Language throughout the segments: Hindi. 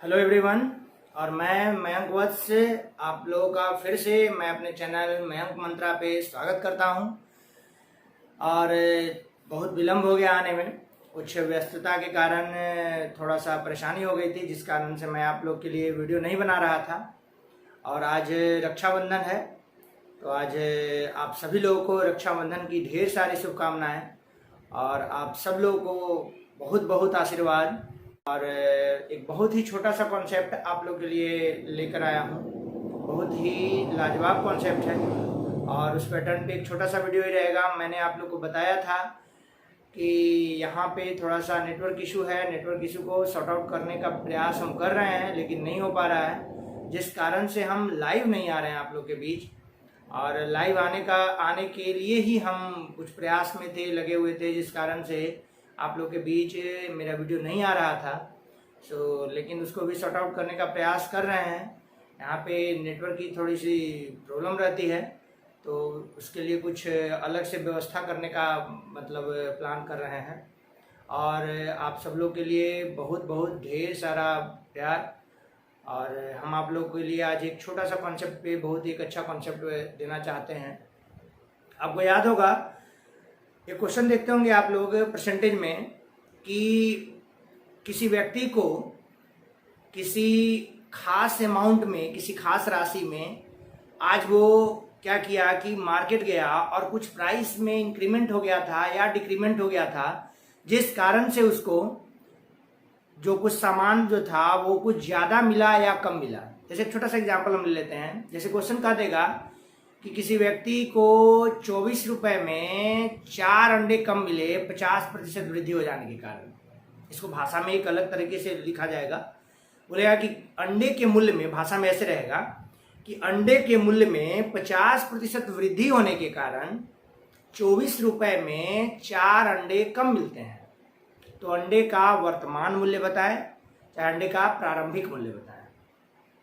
Hello everyone. और मैं मयंक वत्स आप लोगों का फिर से मैं अपने चैनल मयंक मंत्रा पे स्वागत करता हूं। और बहुत विलम्ब हो गया आने में, कुछ व्यस्तता के कारण थोड़ा सा परेशानी हो गई थी, जिस कारण से मैं आप लोग के लिए वीडियो नहीं बना रहा था। और आज रक्षाबंधन है, तो आज आप सभी लोगों को रक्षाबंधन की ढेर सारी शुभकामनाएं और आप सब लोगों को बहुत बहुत आशीर्वाद। और एक बहुत ही छोटा सा कॉन्सेप्ट आप लोग के लिए लेकर आया हूँ। बहुत ही लाजवाब कॉन्सेप्ट है और उस पैटर्न पे एक छोटा सा वीडियो ही रहेगा। मैंने आप लोग को बताया था कि यहाँ पे थोड़ा सा नेटवर्क इशू है, नेटवर्क इशू को सॉर्ट आउट करने का प्रयास हम कर रहे हैं, लेकिन नहीं हो पा रहा है, जिस कारण से हम लाइव नहीं आ रहे हैं आप लोग के बीच। और लाइव आने के लिए ही हम कुछ प्रयास में थे, लगे हुए थे, जिस कारण से आप लोग के बीच मेरा वीडियो नहीं आ रहा था। लेकिन उसको भी सॉर्ट आउट करने का प्रयास कर रहे हैं। यहाँ पे नेटवर्क की थोड़ी सी प्रॉब्लम रहती है, तो उसके लिए कुछ अलग से व्यवस्था करने का मतलब प्लान कर रहे हैं। और आप सब लोग के लिए बहुत बहुत ढेर सारा प्यार। और हम आप लोग के लिए आज एक छोटा सा कॉन्सेप्ट पे बहुत ही एक अच्छा कॉन्सेप्ट देना चाहते हैं। आपको याद होगा, ये क्वेश्चन देखते होंगे आप लोग परसेंटेज में, कि किसी व्यक्ति को किसी खास अमाउंट में, किसी खास राशि में आज वो क्या किया कि मार्केट गया और कुछ प्राइस में इंक्रीमेंट हो गया था या डिक्रीमेंट हो गया था, जिस कारण से उसको जो कुछ सामान जो था वो कुछ ज़्यादा मिला या कम मिला। जैसे छोटा सा एग्जाम्पल हम ले लेते हैं। जैसे क्वेश्चन कह देगा कि किसी व्यक्ति को 24 रुपए में 4 अंडे कम मिले 50% वृद्धि हो जाने के कारण। इसको भाषा में एक अलग तरीके से लिखा जाएगा। बोलेगा कि अंडे के मूल्य में, भाषा में ऐसे रहेगा कि अंडे के मूल्य में 50% वृद्धि होने के कारण 24 रुपए में 4 अंडे कम मिलते हैं। तो अंडे का वर्तमान मूल्य बताए, चाहे अंडे का प्रारंभिक मूल्य बताए।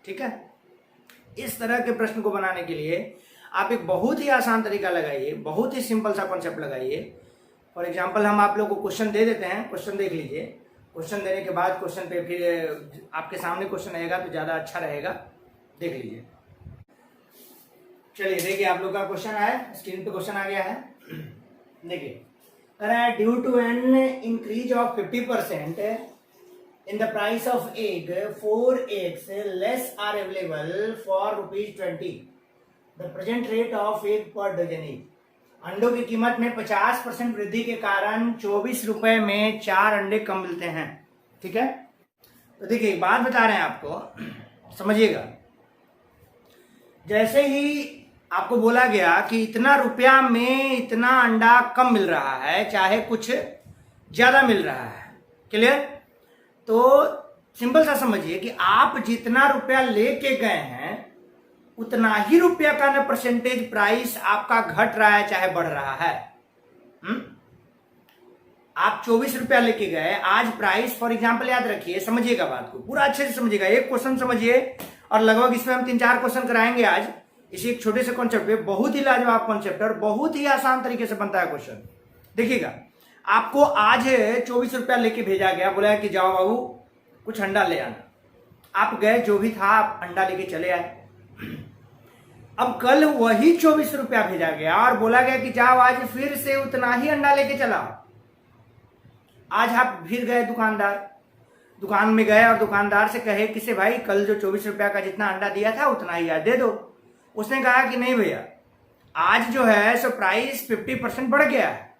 ठीक है, इस तरह के प्रश्न को बनाने के लिए आप एक बहुत ही आसान तरीका लगाइए, बहुत ही सिंपल सा कॉन्सेप्ट लगाइए। फॉर एग्जाम्पल हम आप लोग को क्वेश्चन दे देते हैं, क्वेश्चन देख लीजिए। क्वेश्चन देने के बाद क्वेश्चन पे फिर आपके सामने क्वेश्चन आएगा तो ज़्यादा अच्छा रहेगा, देख लीजिए। चलिए देखिए, आप लोग का क्वेश्चन आया, स्क्रीन पे क्वेश्चन आ गया है। देखिए, due to an increase of 50% in the price of egg, 4 eggs less are available for ₹20. The present rate of egg per dozen is। अंडों की कीमत में 50% वृद्धि के कारण 24 रुपए में 4 अंडे कम मिलते हैं। ठीक है, तो देखिए एक बात बता रहे हैं आपको, समझिएगा। जैसे ही आपको बोला गया कि इतना रुपया में इतना अंडा कम मिल रहा है, चाहे कुछ ज्यादा मिल रहा है, क्लियर? तो सिंपल सा समझिए कि आप जितना रुपया लेके गए हैं उतना ही रुपया का ना परसेंटेज प्राइस आपका घट रहा है चाहे बढ़ रहा है। आप 24 रुपया लेके गए, आज प्राइस फॉर एग्जांपल याद रखिए, समझिएगा बात को पूरा अच्छे से समझिएगा। एक क्वेश्चन समझिए और लगभग इसमें हम 3-4 क्वेश्चन कराएंगे आज इसी एक छोटे से कॉन्सेप्ट पे। बहुत ही लाजवाब कॉन्सेप्ट और बहुत ही आसान तरीके से बनता है क्वेश्चन। देखिएगा, आपको आज 24 रुपया लेके भेजा गया, बोला कि जाओ बाबू कुछ अंडा ले आना। आप गए, जो भी था आप अंडा लेके चले आए। अब कल वही 24 रुपया भेजा गया और बोला गया कि जाओ आज फिर से उतना ही अंडा लेके चला। आज आप फिर गए दुकान में गए और दुकानदार से कहे कि से भाई कल जो 24 रुपया का जितना अंडा दिया था उतना ही आज दे दो। उसने कहा कि नहीं भैया, आज जो है सो प्राइस 50% बढ़ गया है।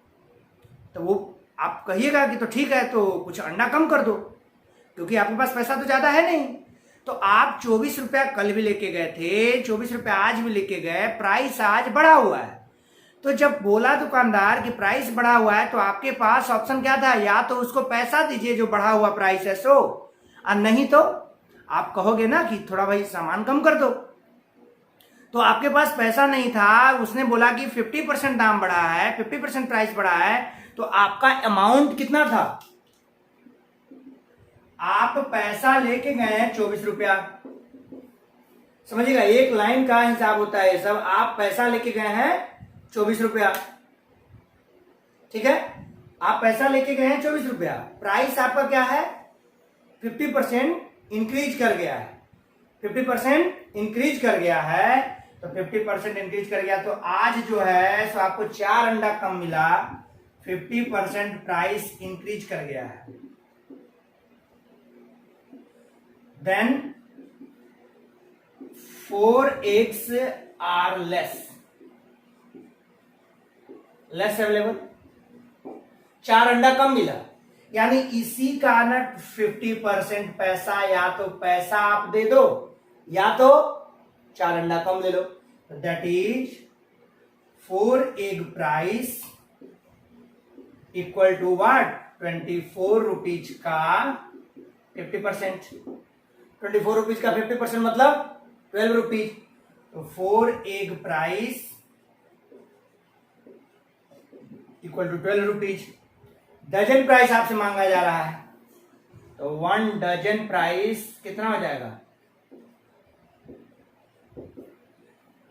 तो वो आप कहिएगा कि तो ठीक है, तो कुछ अंडा कम कर दो, क्योंकि आपके पास पैसा तो ज्यादा है नहीं। तो आप 24 रुपया कल भी लेके गए थे, 24 रुपया आज भी लेके गए, प्राइस आज बढ़ा हुआ है। तो जब बोला दुकानदार कि प्राइस बढ़ा हुआ है, तो आपके पास ऑप्शन क्या था? या तो उसको पैसा दीजिए जो बढ़ा हुआ प्राइस है सो, और नहीं तो आप कहोगे ना कि थोड़ा भाई सामान कम कर दो। तो आपके पास पैसा नहीं था, उसने बोला कि 50% दाम बढ़ा है, 50% प्राइस बढ़ा है, तो आपका अमाउंट कितना था? आप पैसा लेके गए हैं 24 रुपया, समझिएगा, एक लाइन का हिसाब होता है ये सब। आप पैसा लेके गए हैं 24 रुपया, ठीक है, आप पैसा लेके गए हैं 24 रुपया, प्राइस आपका क्या है 50%, इंक्रीज कर गया है, 50% इंक्रीज कर गया है, तो 50% इंक्रीज कर गया तो आज जो है सो आपको 4 अंडा कम मिला, 50% प्राइस इंक्रीज कर गया है। Then 4 eggs are less available, 4 अंडा कम मिला, यानी इसी कारण 50% पैसा या तो पैसा आप दे दो या तो 4 अंडा कम ले लो। That is 4 egg price equal to what, 24 rupees का 50%, 24 रुपीज का 50% मतलब 12 रुपीज। तो 4 egg price equal to 12 rupees. Dozen price आपसे मांगा जा रहा है, तो 1 डजन प्राइस कितना हो जाएगा,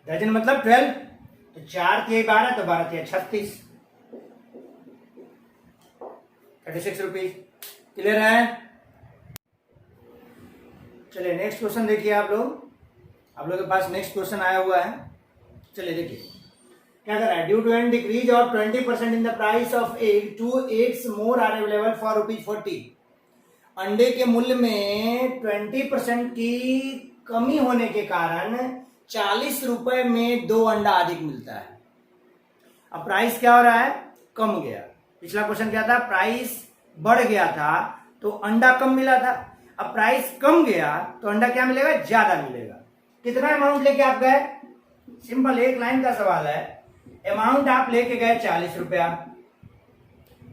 डजन मतलब 12, तो 4 तिहाई 12, तो 12 तिहाई 36, 36 रुपीज। क्लियर है? चलिए नेक्स्ट क्वेश्चन देखिए आप लोग के पास नेक्स्ट क्वेश्चन आया हुआ है। चलिए देखिए क्या कर रहा है, due to and decrease of 20% in the price of egg, 2 eggs more are available for ₹40। अंडे के मूल्य में 20% की कमी होने के कारण 40 रुपए में 2 अंडा अधिक मिलता है। अब प्राइस क्या हो रहा है, कम गया। पिछला क्वेश्चन क्या था, प्राइस बढ़ गया था तो अंडा कम मिला था, अब प्राइस कम गया तो अंडा क्या मिलेगा, ज्यादा मिलेगा। कितना अमाउंट लेके आप गए, सिंपल एक लाइन का सवाल है, अमाउंट आप लेके गए 40 रुपया,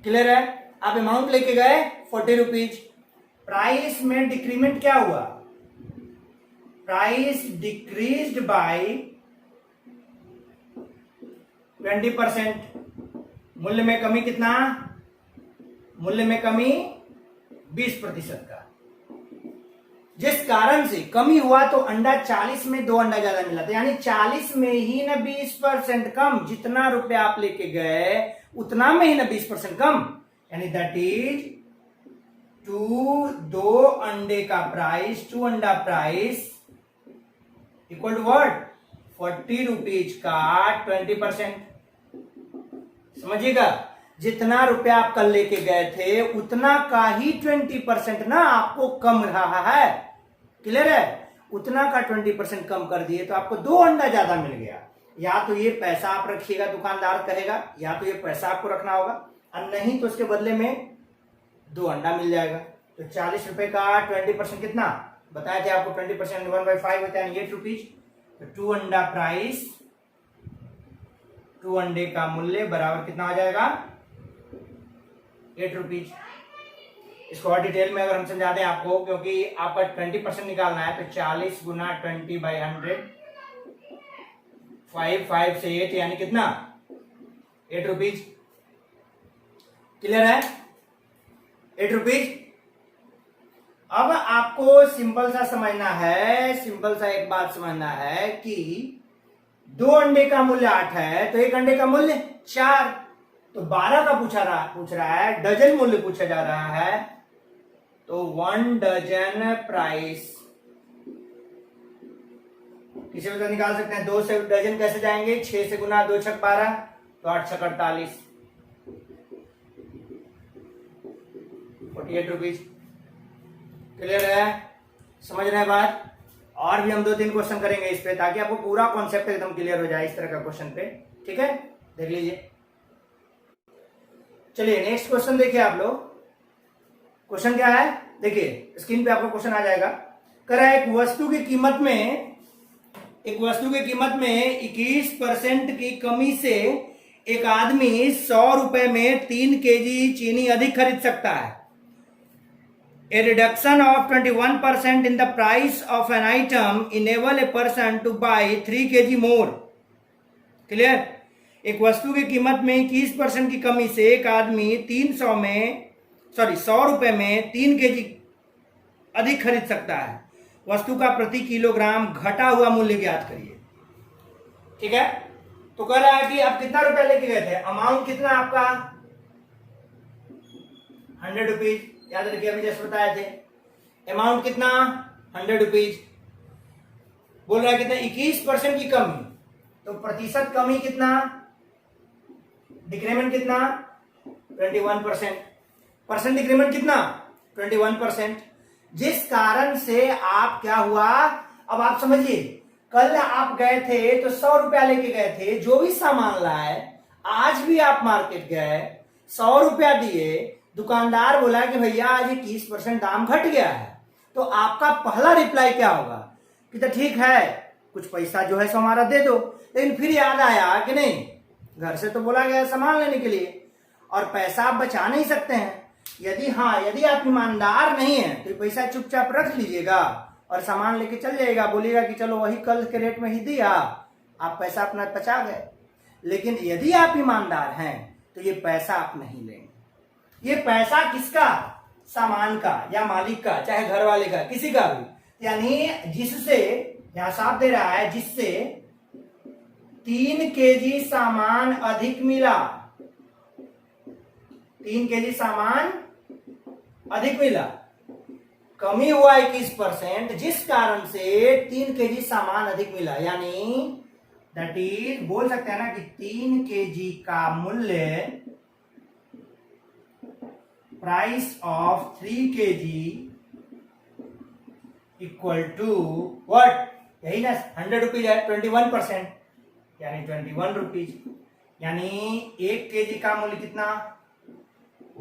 क्लियर है, आप अमाउंट लेके गए 40 रुपीज, प्राइस में डिक्रीमेंट क्या हुआ, प्राइस डिक्रीज्ड बाय 20%, मूल्य में कमी कितना, मूल्य में कमी 20% का, जिस कारण से कमी हुआ तो अंडा 40 में 2 अंडा ज्यादा मिला था, यानी 40 में ही ना 20% कम, जितना रुपया आप लेके गए उतना में ही ना 20% कम, यानी दैट इज 2 अंडे का प्राइस, 2 अंडा price equal to what, 40 rupees का 20%। समझिएगा, जितना रुपया आप कल लेके गए थे उतना का ही 20% ना आपको कम रहा है, क्लियर है, उतना का 20% कम कर दिए तो आपको 2 अंडा ज्यादा मिल गया। या तो ये पैसा आप रखिएगा, दुकानदार कहेगा, या तो ये पैसा आपको रखना होगा, और नहीं तो उसके बदले में 2 अंडा मिल जाएगा। तो 40 रुपए का 20% कितना बताए थे आपको, 20% 1/5 होता है 8 रुपीज। तो 2 अंडा प्राइस, 2 अंडे का मूल्य बराबर कितना हो जाएगा, 8 रुपीज। इसको और डिटेल में अगर हम समझा दें आपको, क्योंकि आपका 20% निकालना है, तो 40 गुना 20/100, 5 से 8 यानी कितना, 8 रुपीज। क्लियर है, 8 रुपीज। अब आपको सिंपल सा समझना है, सिंपल सा एक बात समझना है कि 2 अंडे का मूल्य 8 है तो 1 अंडे का मूल्य 4, तो 12 का पूछ रहा है, डजन मूल्य पूछा जा रहा है, तो 1 डजन प्राइस किसी भी तो निकाल सकते हैं। 2 से डजन कैसे जाएंगे, 6 से गुना 2 छक 12, तो 8 छक 48, 48 रुपीज। क्लियर है, समझ रहे हैं बात। और भी हम 2-3 क्वेश्चन करेंगे इस पे, ताकि आपको पूरा कॉन्सेप्ट एकदम क्लियर हो जाए इस तरह का क्वेश्चन पे, ठीक है, देख लीजिए। चलिए नेक्स्ट क्वेश्चन देखिए आप लोग। क्वेश्चन क्या है, देखिए स्क्रीन पे आपको क्वेश्चन आ जाएगा। कह रहा है एक वस्तु की कीमत में 21% की कमी से एक आदमी 100 रुपए में 3 केजी चीनी अधिक खरीद सकता है। A reduction of 21% in the price of an item enable a person to buy 3 kg more. Clear, एक वस्तु की कीमत में 21% की कमी से एक आदमी 100 रुपए में 3 केजी अधिक खरीद सकता है। वस्तु का प्रति किलोग्राम घटा हुआ मूल्य ज्ञात करिए। ठीक है, तो कह रहा है कि आप कितना रुपया लेके गए थे, अमाउंट कितना आपका 100 रुपीज, याद रखिए अभी जैसे बताए थे। अमाउंट कितना 100 रुपीज, बोल रहा है कितना 21% की कमी, तो प्रतिशत कमी कितना, डिक्रीमेंट कितना 21%, परसेंट डिक्रीमेंट कितना 21%, जिस कारण से आप क्या हुआ, अब आप समझिए कल आप गए थे तो 100 रुपया लेके गए थे, जो भी सामान लाए, आज भी आप मार्केट गए 100 रुपया दिए, दुकानदार बोला कि भैया आज 21% दाम घट गया है, तो आपका पहला रिप्लाई क्या होगा कि तो ठीक है कुछ पैसा जो है सो हमारा दे दो, लेकिन फिर याद आया कि नहीं घर से तो बोला गया सामान लेने के लिए और पैसा आप बचा नहीं सकते हैं, यदि आप ईमानदार नहीं है तो पैसा चुपचाप रख लीजिएगा और सामान लेके चल जाएगा, बोलिएगा कि चलो वही कल के रेट में ही दिया, आप पैसा अपना बचा गए। लेकिन यदि आप ईमानदार हैं तो ये पैसा आप नहीं लेंगे। ये पैसा किसका, सामान का या मालिक का, चाहे घर वाले का, किसी का भी, यानी जिससे, यहां साफ दे रहा है, जिससे 3 केजी सामान अधिक मिला, 3 केजी सामान अधिक मिला, कमी हुआ 21%, जिस कारण से 3 केजी सामान अधिक मिला, यानी दैट इज बोल सकते हैं ना कि 3 केजी का मूल्य, price of 3 KG equal to what, यही ना 100 रुपीज है, 21%, यानी 21 रुपीज, यानी 1 केजी का मूल्य कितना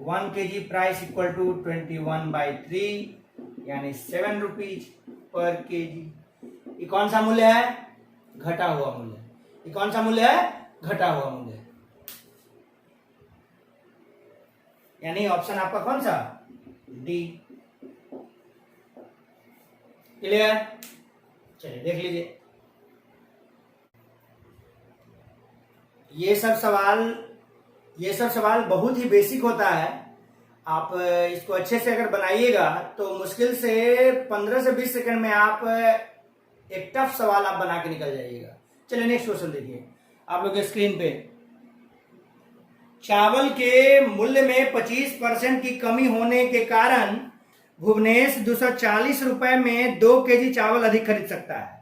1 केजी प्राइस इक्वल टू 21/3, यानी 7 रुपीज पर केजी। ये कौन सा मूल्य है, घटा हुआ मूल्य, ये कौन सा मूल्य है, घटा हुआ मूल्य, यानी ऑप्शन आपका कौन सा, डी। क्लियर, चलिए देख लीजिए। ये सब सवाल बहुत ही बेसिक होता है, आप इसको अच्छे से अगर बनाइएगा तो मुश्किल से 15 से 20 सेकंड में आप एक टफ सवाल आप बना के निकल जाइएगा। चलिए नेक्स्ट क्वेश्चन देखिए आप लोग स्क्रीन पे। चावल के मूल्य में 25% की कमी होने के कारण भुवनेश 240 रुपए में 2 केजी चावल अधिक खरीद सकता है।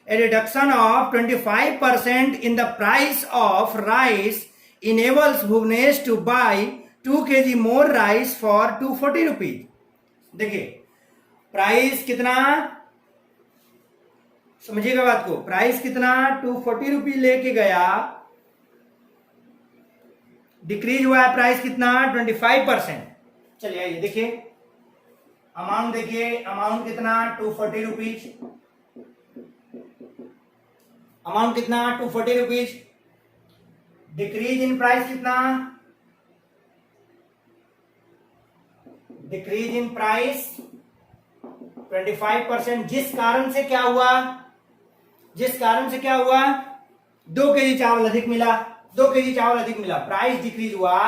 A reduction of 25% in the price of rice enables Bhuvnesh to buy 2 kg more rice for 240 rupees। देखिए प्राइस कितना, समझिएगा बात को, प्राइस कितना 240 रुपीज लेके गया, डिक्रीज हुआ है प्राइस कितना 25%। चलिए आइए देखिए अमाउंट, देखिए अमाउंट कितना 240 रुपीज, अमाउंट कितना 240 रुपीज, डिक्रीज इन प्राइस कितना, डिक्रीज इन प्राइस 25%, जिस कारण से क्या हुआ, 2 केजी चावल अधिक मिला, 2 केजी चावल अधिक मिला, प्राइस डिक्रीज हुआ,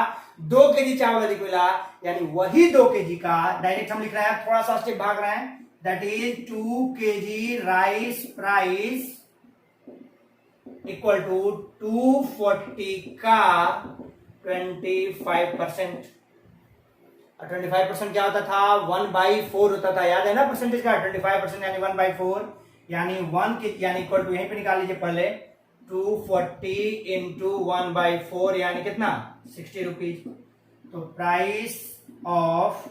2 केजी चावल अधिक मिला, यानी वही 2 केजी का डायरेक्ट हम लिख रहे हैं, थोड़ा सा स्टेप भाग रहे हैं, that is 2 KG rice price equal to 240 का 25%। 25% क्या होता था 1/4 होता था, याद है ना परसेंटेज का, 25% यानी 1/4, यानी 1 के यानी इक्वल टू, यहीं पे निकाल लीजिए पहले, 240 इंटू 1/4 यानी कितना 60 रुपीज। तो price of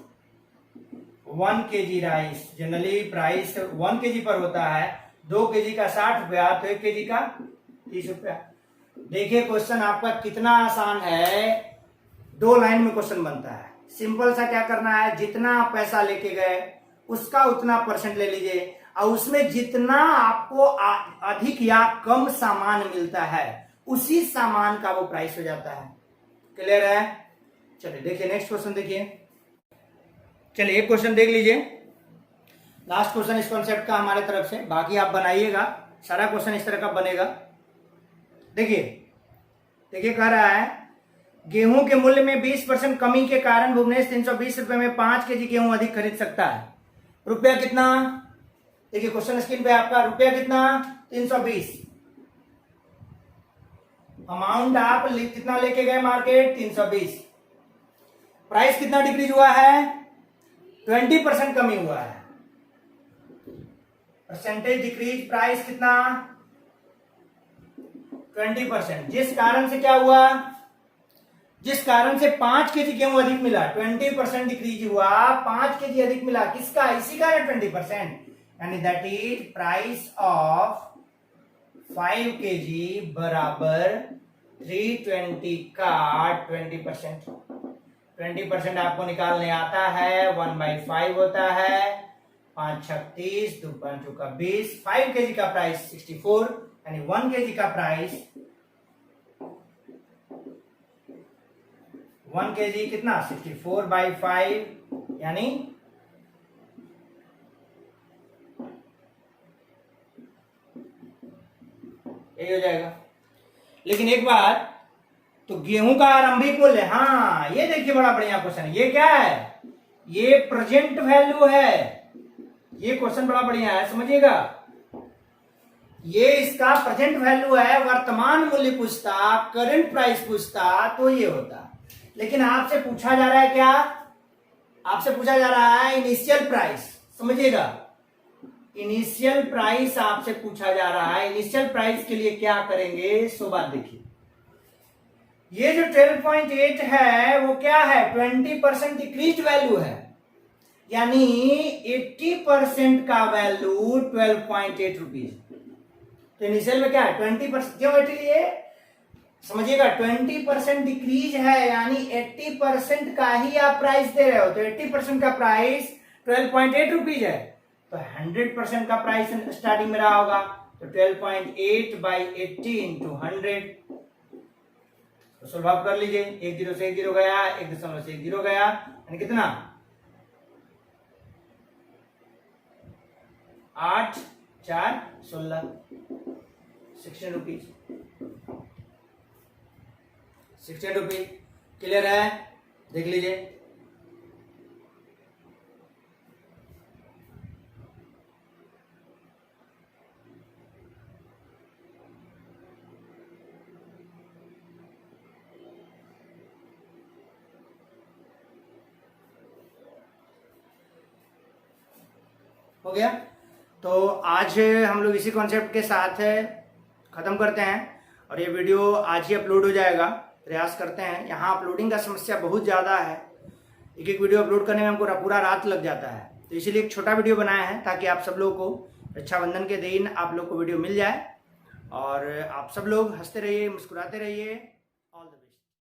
1 KG rice, generally price 1 KG पर होता है, 2 केजी का 60 रुपया, तो 1 केजी का 30 रुपया। देखिए क्वेश्चन आपका कितना आसान है, 2 लाइन में क्वेश्चन बनता है, सिंपल सा क्या करना है, जितना आप पैसा लेके गए उसका उतना परसेंट ले लीजिए और उसमें जितना आपको अधिक या कम सामान मिलता है उसी सामान का वो प्राइस हो जाता है। क्लियर है, चलिए देखिए नेक्स्ट क्वेश्चन देखिए। चलिए एक क्वेश्चन देख लीजिए, लास्ट क्वेश्चन इस कॉन्सेप्ट का हमारे तरफ से, बाकी आप बनाइएगा, सारा क्वेश्चन इस तरह का बनेगा। देखिए कह रहा है गेहूं के मूल्य में 20% कमी के कारण भुवनेश 320 रुपए में 5 केजी गेहूं अधिक खरीद सकता है। रुपया कितना, देखिए क्वेश्चन स्क्रीन पे आपका, रुपया कितना 320, अमाउंट आप कितना लेके गए मार्केट 320, प्राइस कितना डिक्रीज हुआ है 20% कमी हुआ है, परसेंटेज डिक्रीज प्राइस कितना 20%। जिस कारण से क्या हुआ, जिस कारण से 5 केजी गेहूं अधिक मिला, 20% डिक्रीज हुआ, 5 केजी अधिक मिला, किसका, इसी का 20%, यानी that is price of 5 KG बराबर 320 का 20%। 20% आपको निकालने आता है, 1/5 होता है, 5 36, 2 5 का 20, 5 केजी का प्राइस 64, यानी 1 केजी का प्राइस 1 केजी कितना 64/5, यानी यही हो जाएगा। लेकिन एक बात, तो गेहूं का आरंभिक मूल्य, हाँ ये देखिए बड़ा बढ़िया क्वेश्चन है, ये क्या है, ये प्रेजेंट वैल्यू है, ये क्वेश्चन बड़ा बढ़िया है, समझिएगा, ये इसका प्रेजेंट वैल्यू है, वर्तमान मूल्य पूछता, करंट प्राइस पूछता तो ये होता। लेकिन आपसे पूछा जा रहा है क्या, आपसे पूछा जा रहा है इनिशियल प्राइस, समझिएगा, इनिशियल प्राइस आपसे पूछा जा रहा है। इनिशियल प्राइस के लिए क्या करेंगे, सो बात देखिए, ये जो 12.8 है वो क्या है, 20% डिक्रीज वैल्यू है, यानी 80% का वैल्यू 12.8 रुपीज। तो इनिशियल में क्या है 20%, क्यों इसलिए समझिएगा 20% डिक्रीज है, यानी 80% का ही आप प्राइस दे रहे हो, तो 80% का प्राइस 12.8 रुपीज है, तो 100% का प्राइस स्टार्टिंग में रहा होगा, तो 12.8/80 इंटू 100, तो सुलभ कर लीजिए, 1 0 से 1 0 गया, 1 दशमलव से 1 0 गया, यानी कितना 8 4 16, 16 रुपीज, 16 रुपीज। क्लियर है, देख लीजिए। हो गया, तो आज हम लोग इसी कॉन्सेप्ट के साथ खत्म करते हैं, और ये वीडियो आज ही अपलोड हो जाएगा, प्रयास करते हैं। यहाँ अपलोडिंग का समस्या बहुत ज़्यादा है, एक एक वीडियो अपलोड करने में हमको पूरा रात लग जाता है, तो इसीलिए एक छोटा वीडियो बनाया है ताकि आप सब लोग को रक्षाबंधन के दिन आप लोग को वीडियो मिल जाए, और आप सब लोग हंसते रहिए, मुस्कुराते रहिए।